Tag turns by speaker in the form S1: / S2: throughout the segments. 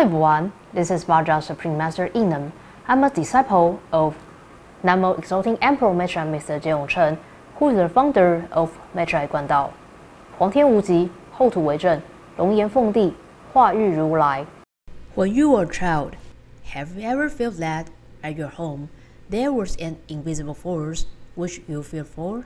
S1: everyone, this is Vajra Supreme Master Yinam. I'm a disciple of Namo Exalting Emperor Maitreya Mr. Chen, who is the founder of Maitreya Guandao. 皇天无极，后土为证，龙颜凤地，化育如来。When you were a child, have you ever felt that at your home there was an invisible force which you feared for?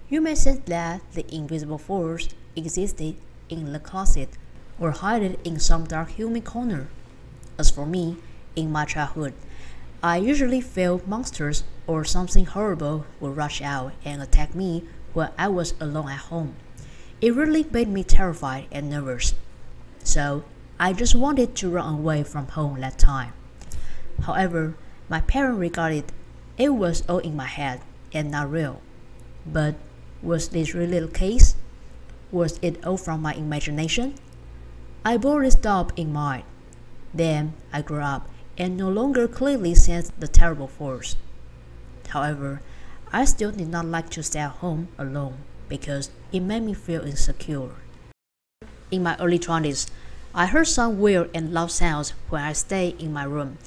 S1: You may sense that the invisible force existed in the closet or hid in some dark humid corner. As for me, in my childhood, I usually felt monsters or something horrible would rush out and attack me when I was alone at home. It really made me terrified and nervous. So, I just wanted to run away from home that time. However, my parents regarded it was all in my head and not real. But was this really the case? Was it all from my imagination? I bore this thought in mind. Then I grew up and no longer clearly sensed the terrible force. However, I still did not like to stay at home alone because it made me feel insecure. In my early 20s, I heard some weird and loud sounds when I stayed in my room,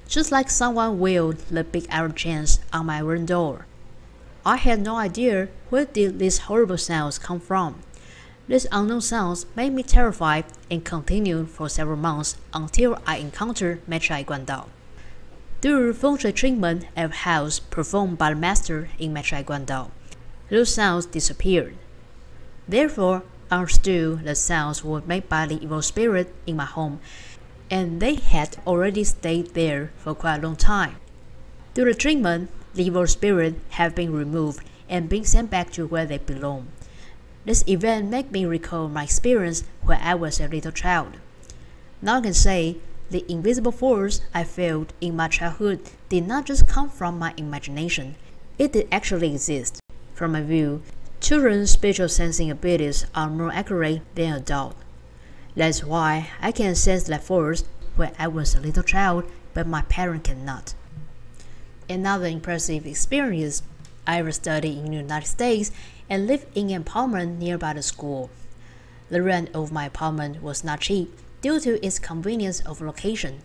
S1: just like someone wheeled the big iron chains on my room door. I had no idea where did these horrible sounds come from. These unknown sounds made me terrified and continued for several months until I encountered Maitreya Guandao. Through feng shui treatment of house performed by the master in Maitreya Guandao, those sounds disappeared. Therefore, I understood the sounds were made by the evil spirit in my home, and they had already stayed there for quite a long time. Through the treatment, the evil spirits have been removed and been sent back to where they belong. This event made me recall my experience when I was a little child. Now I can say the invisible force I felt in my childhood did not just come from my imagination, it did actually exist. From my view, children's spiritual sensing abilities are more accurate than adults. That's why I can sense that force when I was a little child, but my parents cannot. Another impressive experience, I ever studied in the United States and lived in an apartment nearby the school. The rent of my apartment was not cheap due to its convenience of location.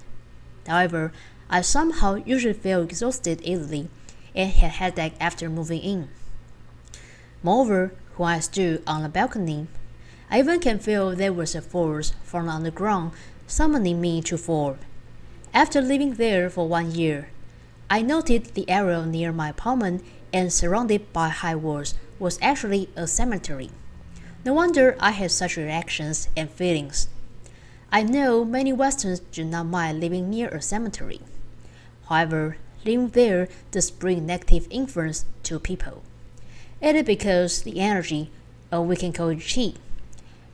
S1: However, I somehow usually felt exhausted easily and had headache after moving in. Moreover, when I stood on the balcony, I even can feel there was a force from the underground summoning me to fall. After living there for 1 year, I noted the area near my apartment and surrounded by high walls was actually a cemetery. No wonder I had such reactions and feelings. I know many Westerns do not mind living near a cemetery. However, living there does bring negative influence to people. It is because the energy, or we can call it qi,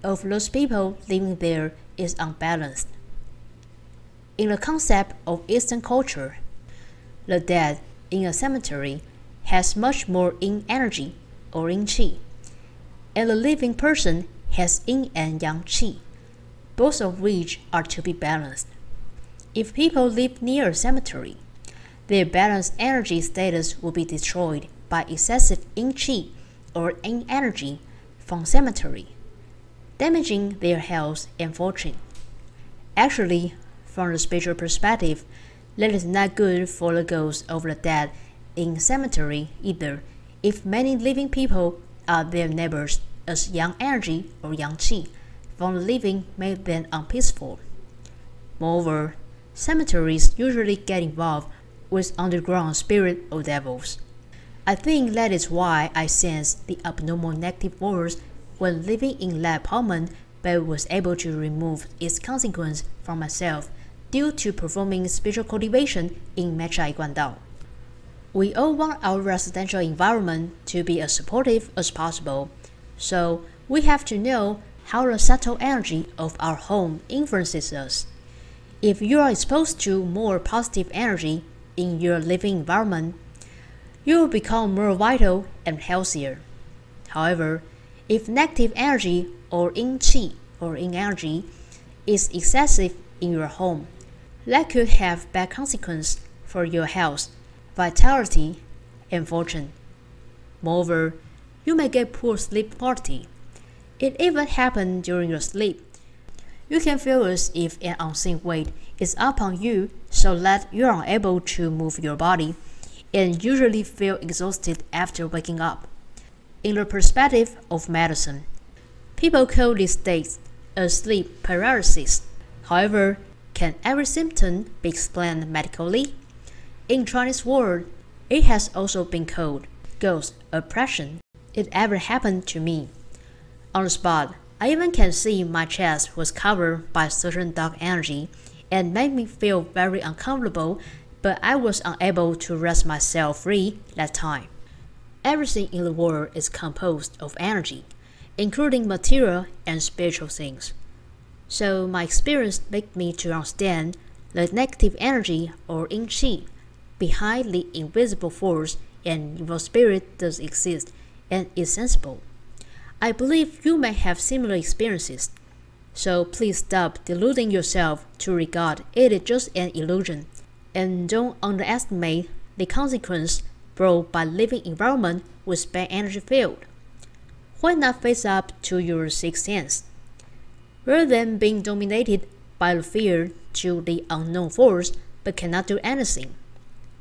S1: of those people living there is unbalanced. In the concept of Eastern culture, the dead in a cemetery has much more yin energy or yin qi, and the living person has yin and yang qi, both of which are to be balanced. If people live near a cemetery, their balanced energy status will be destroyed by excessive yin qi or yin energy from cemetery, damaging their health and fortune. Actually, from the spiritual perspective, that is not good for the ghosts of the dead in cemetery either, if many living people are their neighbors, as yang energy or yang qi from the living make them unpeaceful. Moreover, cemeteries usually get involved with underground spirit or devils. I think that is why I sensed the abnormal negative force when living in that apartment, but was able to remove its consequence from myself due to performing spiritual cultivation in Maitreya Guandao. We all want our residential environment to be as supportive as possible, so we have to know how the subtle energy of our home influences us. If you are exposed to more positive energy in your living environment, you will become more vital and healthier. However, if negative energy or yin qi or yin energy is excessive in your home, that could have bad consequences for your health, vitality, and fortune. Moreover, you may get poor sleep quality. It even happens during your sleep.
S2: You can feel as if an unseen weight is upon you so that you are unable to move your body, and usually feel exhausted after waking up. In the perspective of medicine, people call this state a sleep paralysis. However, can every symptom be explained medically? In Chinese world, it has also been called ghost oppression. It ever happened to me. On the spot, I even can see my chest was covered by certain dark energy and made me feel very uncomfortable, but I was unable to rest myself free that time. Everything in the world is composed of energy, including material and spiritual things. So my experience made me to understand the negative energy or yin qi behind the invisible force and evil spirit does exist and is sensible. I believe you may have similar experiences, so please stop deluding yourself to regard it as just an illusion, and don't underestimate the consequence brought by living environment with bad energy field. Why not face up to your sixth sense? Rather than being dominated by the fear to the unknown force but cannot do anything,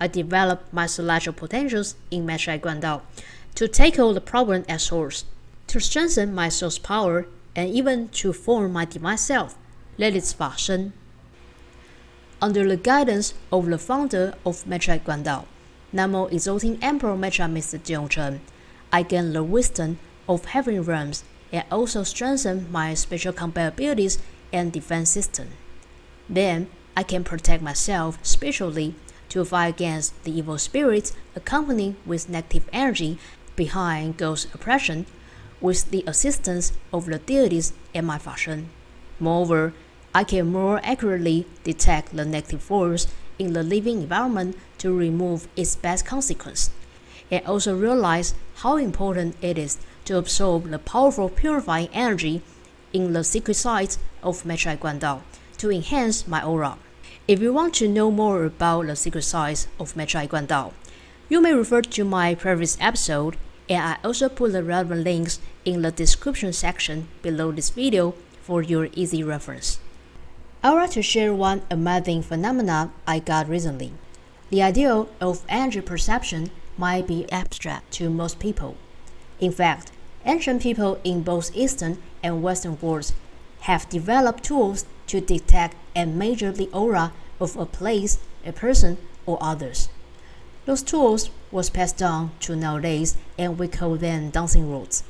S2: I developed my celestial potentials in Maitreya Guandao to tackle the problem at source, to strengthen my soul's power, and even to form my divine self, that is Fa Shen. Under the guidance of the founder of Maitreya Guandao, Namo Exalting Emperor Maitreya Mr. Chen, I gained the wisdom of heavenly realms and also strengthened my spiritual combat abilities and defense system. Then I can protect myself spiritually to fight against the evil spirits accompanied with negative energy behind ghost oppression, with the assistance of the deities and my Fa Shen. Moreover, I can more accurately detect the negative force in the living environment to remove its bad consequence, and also realize how important it is to absorb the powerful purifying energy in the secret sites of Maitreya Guandao to enhance my aura. If you want to know more about the secret sites of Maitreya Guandao, you may refer to my previous episode, and I also put the relevant links in the description section below this video for your easy reference. I would like to share one amazing phenomenon I got recently. The idea of energy perception might be abstract to most people. In fact, ancient people in both Eastern and Western worlds have developed tools to detect and measure the aura of a place, a person, or others. Those tools was passed down to nowadays, and we call them dancing rods.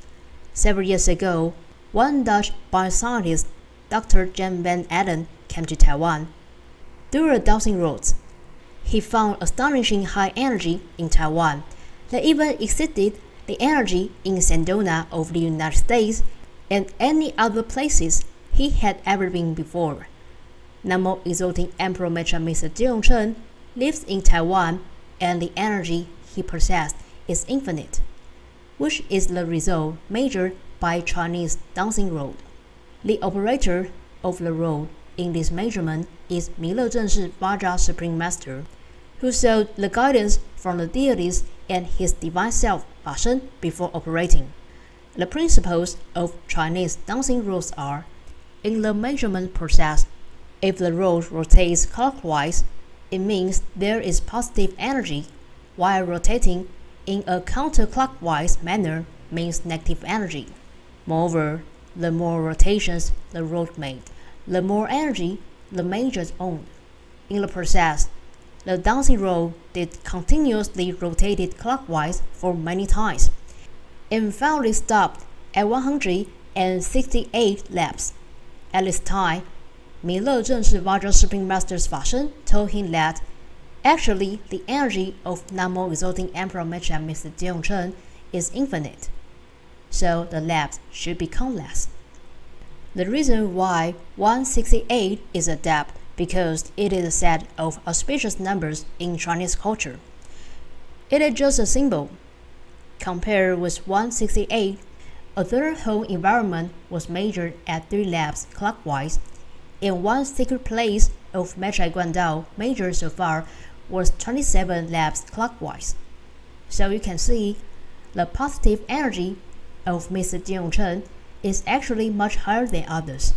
S2: Several years ago, one Dutch bioscientist, Dr. Jan van Eden, came to Taiwan. Through the dancing rods, he found astonishing high energy in Taiwan that even exceeded the energy in Sedona of the United States and any other places he had ever been before. Namo Exalting Emperor Maitreya Mr. Chen lives in Taiwan, and the energy he possessed is infinite, which is the result measured by Chinese dancing rod. The operator of the rod in this measurement is弥勒正式 Vajra Supreme Master, who sought the guidance from the deities and his divine self Fa Shen before operating. The principles of Chinese dancing rods are: in the measurement process, if the rod rotates clockwise, it means there is positive energy, while rotating in a counterclockwise manner means negative energy. Moreover, the more rotations the rod made, the more energy the majors owned. In the process, the dancing rod did continuously rotated clockwise for many times, and finally stopped at 168 laps. At this time, 弥勒正式 Vajra Supreme Master's Fa Shen told him that actually the energy of Namo Exalting Emperor Maitreya Mr. Chen is infinite, so the laps should be countless. The reason why 168 is a depth because it is a set of auspicious numbers in Chinese culture. It is just a symbol. Compared with 168, a third whole environment was measured at 3 laps clockwise, and one secret place of Maitreya Guandao measured so far was 27 laps clockwise. So you can see the positive energy of Mr. Chen is actually much higher than others.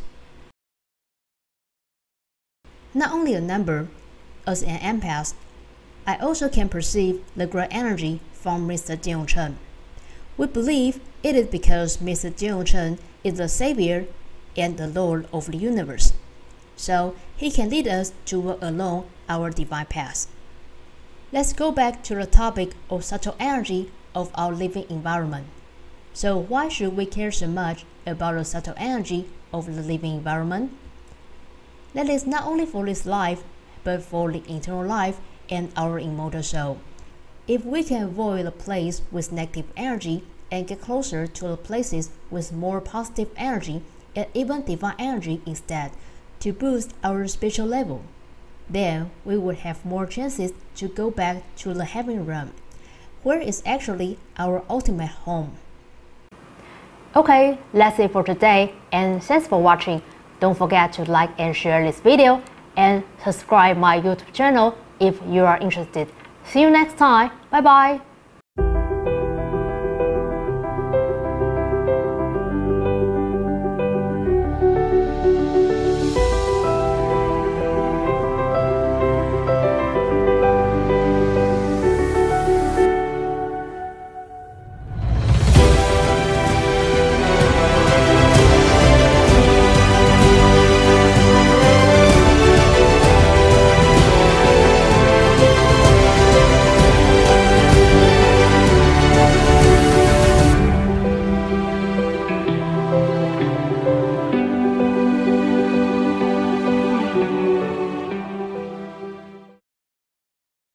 S2: not only a number. As an empath, I also can perceive the great energy from Mr. Chen. We believe it is because Mr. Chen is the savior and the Lord of the universe, so he can lead us to walk along our divine path. Let's go back to the topic of subtle energy of our living environment. So why should we care so much about the subtle energy of the living environment? That is not only for this life, but for the eternal life and our immortal soul. If we can avoid a place with negative energy and get closer to the places with more positive energy and even divine energy instead, to boost our spiritual level, then we would have more chances to go back to the heaven realm, where is actually our ultimate home.
S1: Okay, that's it for today, and thanks for watching. Don't forget to like and share this video, and subscribe my YouTube channel if you are interested. See you next time. Bye bye.